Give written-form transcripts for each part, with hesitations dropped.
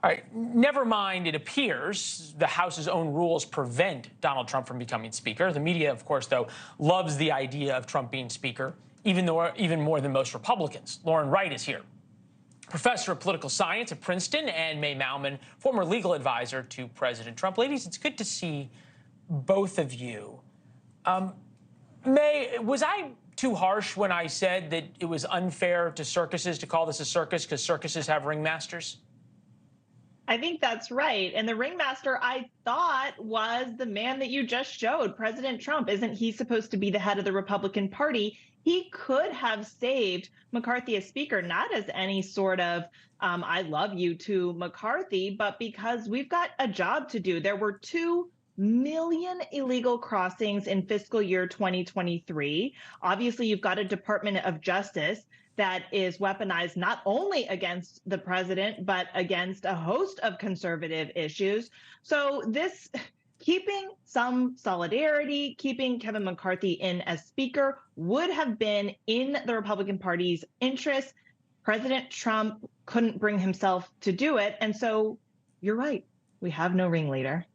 All right, never mind, it appears the House's own rules prevent Donald Trump from becoming Speaker. The media, of course, though, loves the idea of Trump being Speaker, even more than most Republicans. Lauren Wright is here, professor of political science at Princeton, and May Mailman, former legal advisor to President Trump. Ladies, it's good to see both of you. May, was I too harsh when I said that it was unfair to circuses to call this a circus because circuses have ringmasters? I think that's right. And the ringmaster, I thought, was the man that you just showed, President Trump. Isn't he supposed to be the head of the Republican Party? He could have saved McCarthy as Speaker, not as any sort of I love you to McCarthy, but because we've got a job to do. There were 2 million illegal crossings in fiscal year 2023. Obviously, you've got a Department of Justice that is weaponized not only against the president, but against a host of conservative issues. So this, keeping some solidarity, keeping Kevin McCarthy in as Speaker would have been in the Republican Party's interest. President Trump couldn't bring himself to do it. And so you're right, we have no ringleader.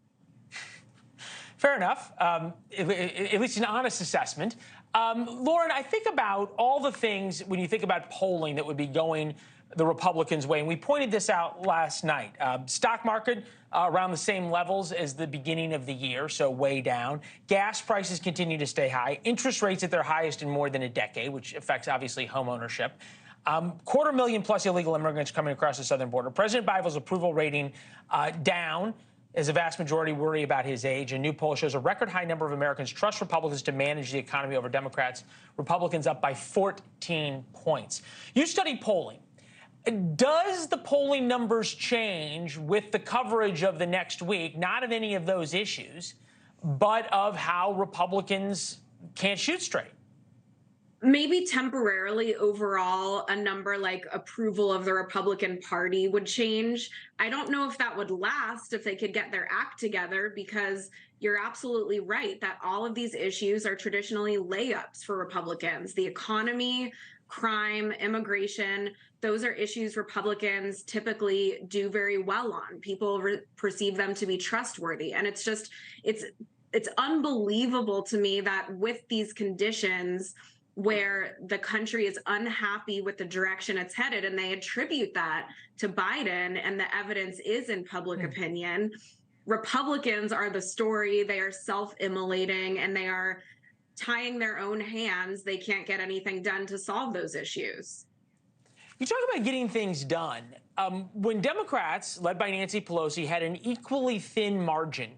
Fair enough, at least an honest assessment. Lauren, I think about all the things when you think about polling that would be going the Republicans' way, and we pointed this out last night. Stock market around the same levels as the beginning of the year, so way down. Gas prices continue to stay high. Interest rates at their highest in more than a decade, which affects, obviously, home ownership. 250,000+ illegal immigrants coming across the southern border. President Biden's approval rating down, as a vast majority worry about his age. A new poll shows a record high number of Americans trust Republicans to manage the economy over Democrats. Republicans up by 14 points. You study polling. Does the polling numbers change with the coverage of the next week, not of any of those issues, but of how Republicans can't shoot straight? Maybe temporarily overall, a number like approval of the Republican Party would change. I don't know if that would last if they could get their act together, because you're absolutely right that all of these issues are traditionally layups for Republicans. The economy, crime, immigration, those are issues Republicans typically do very well on. People perceive them to be trustworthy. And it's unbelievable to me that with these conditions, where the country is unhappy with the direction it's headed, and they attribute that to Biden, and the evidence is in public opinion. Republicans are the story. They are self-immolating, and they are tying their own hands. They can't get anything done to solve those issues. You talk about getting things done. When Democrats, led by Nancy Pelosi, had an equally thin margin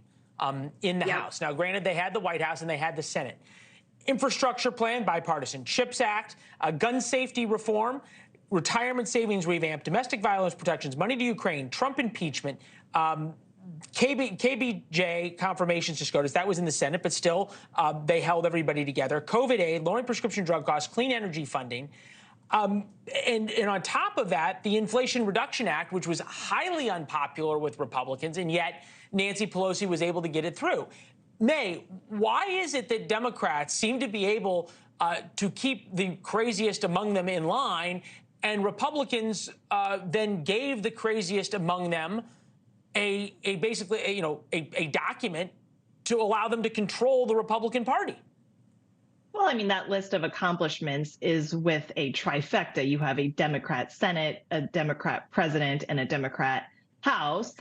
in the House. Now, granted, they had the White House and they had the Senate. Infrastructure plan, bipartisan. CHIPS Act, gun safety reform, retirement savings revamp, domestic violence protections, money to Ukraine, Trump impeachment, KBJ confirmations to SCOTUS. That was in the Senate, but still they held everybody together. COVID aid, lowering prescription drug costs, clean energy funding. And on top of that, the Inflation Reduction Act, which was highly unpopular with Republicans, and yet Nancy Pelosi was able to get it through. May, why is it that Democrats seem to be able to keep the craziest among them in line, and Republicans then gave the craziest among them a document to allow them to control the Republican Party? Well, I mean, that list of accomplishments is with a trifecta. You have a Democrat Senate, a Democrat president, and a Democrat House.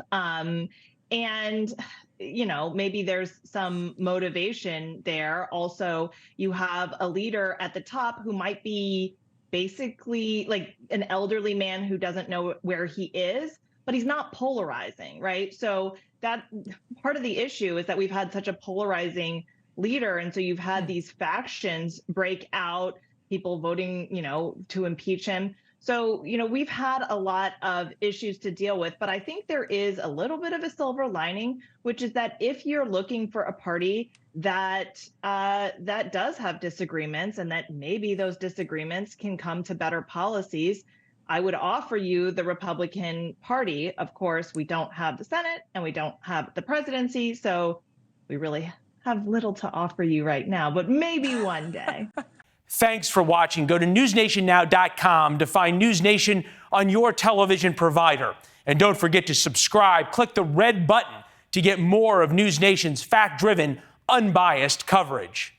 And, you know, maybe there's some motivation there. Also, you have a leader at the top who might be basically like an elderly man who doesn't know where he is, but he's not polarizing, right? So that part of the issue is that we've had such a polarizing leader. And so you've had these factions break out, people voting, you know, to impeach him. So, you know, we've had a lot of issues to deal with, but I think there is a little bit of a silver lining, which is that if you're looking for a party that that does have disagreements, and that maybe those disagreements can come to better policies, I would offer you the Republican Party. Of course, we don't have the Senate and we don't have the presidency, so we really have little to offer you right now, but maybe one day. Thanks for watching. Go to newsnationnow.com to find News Nation on your television provider. And don't forget to subscribe. Click the red button to get more of NewsNation's fact-driven, unbiased coverage.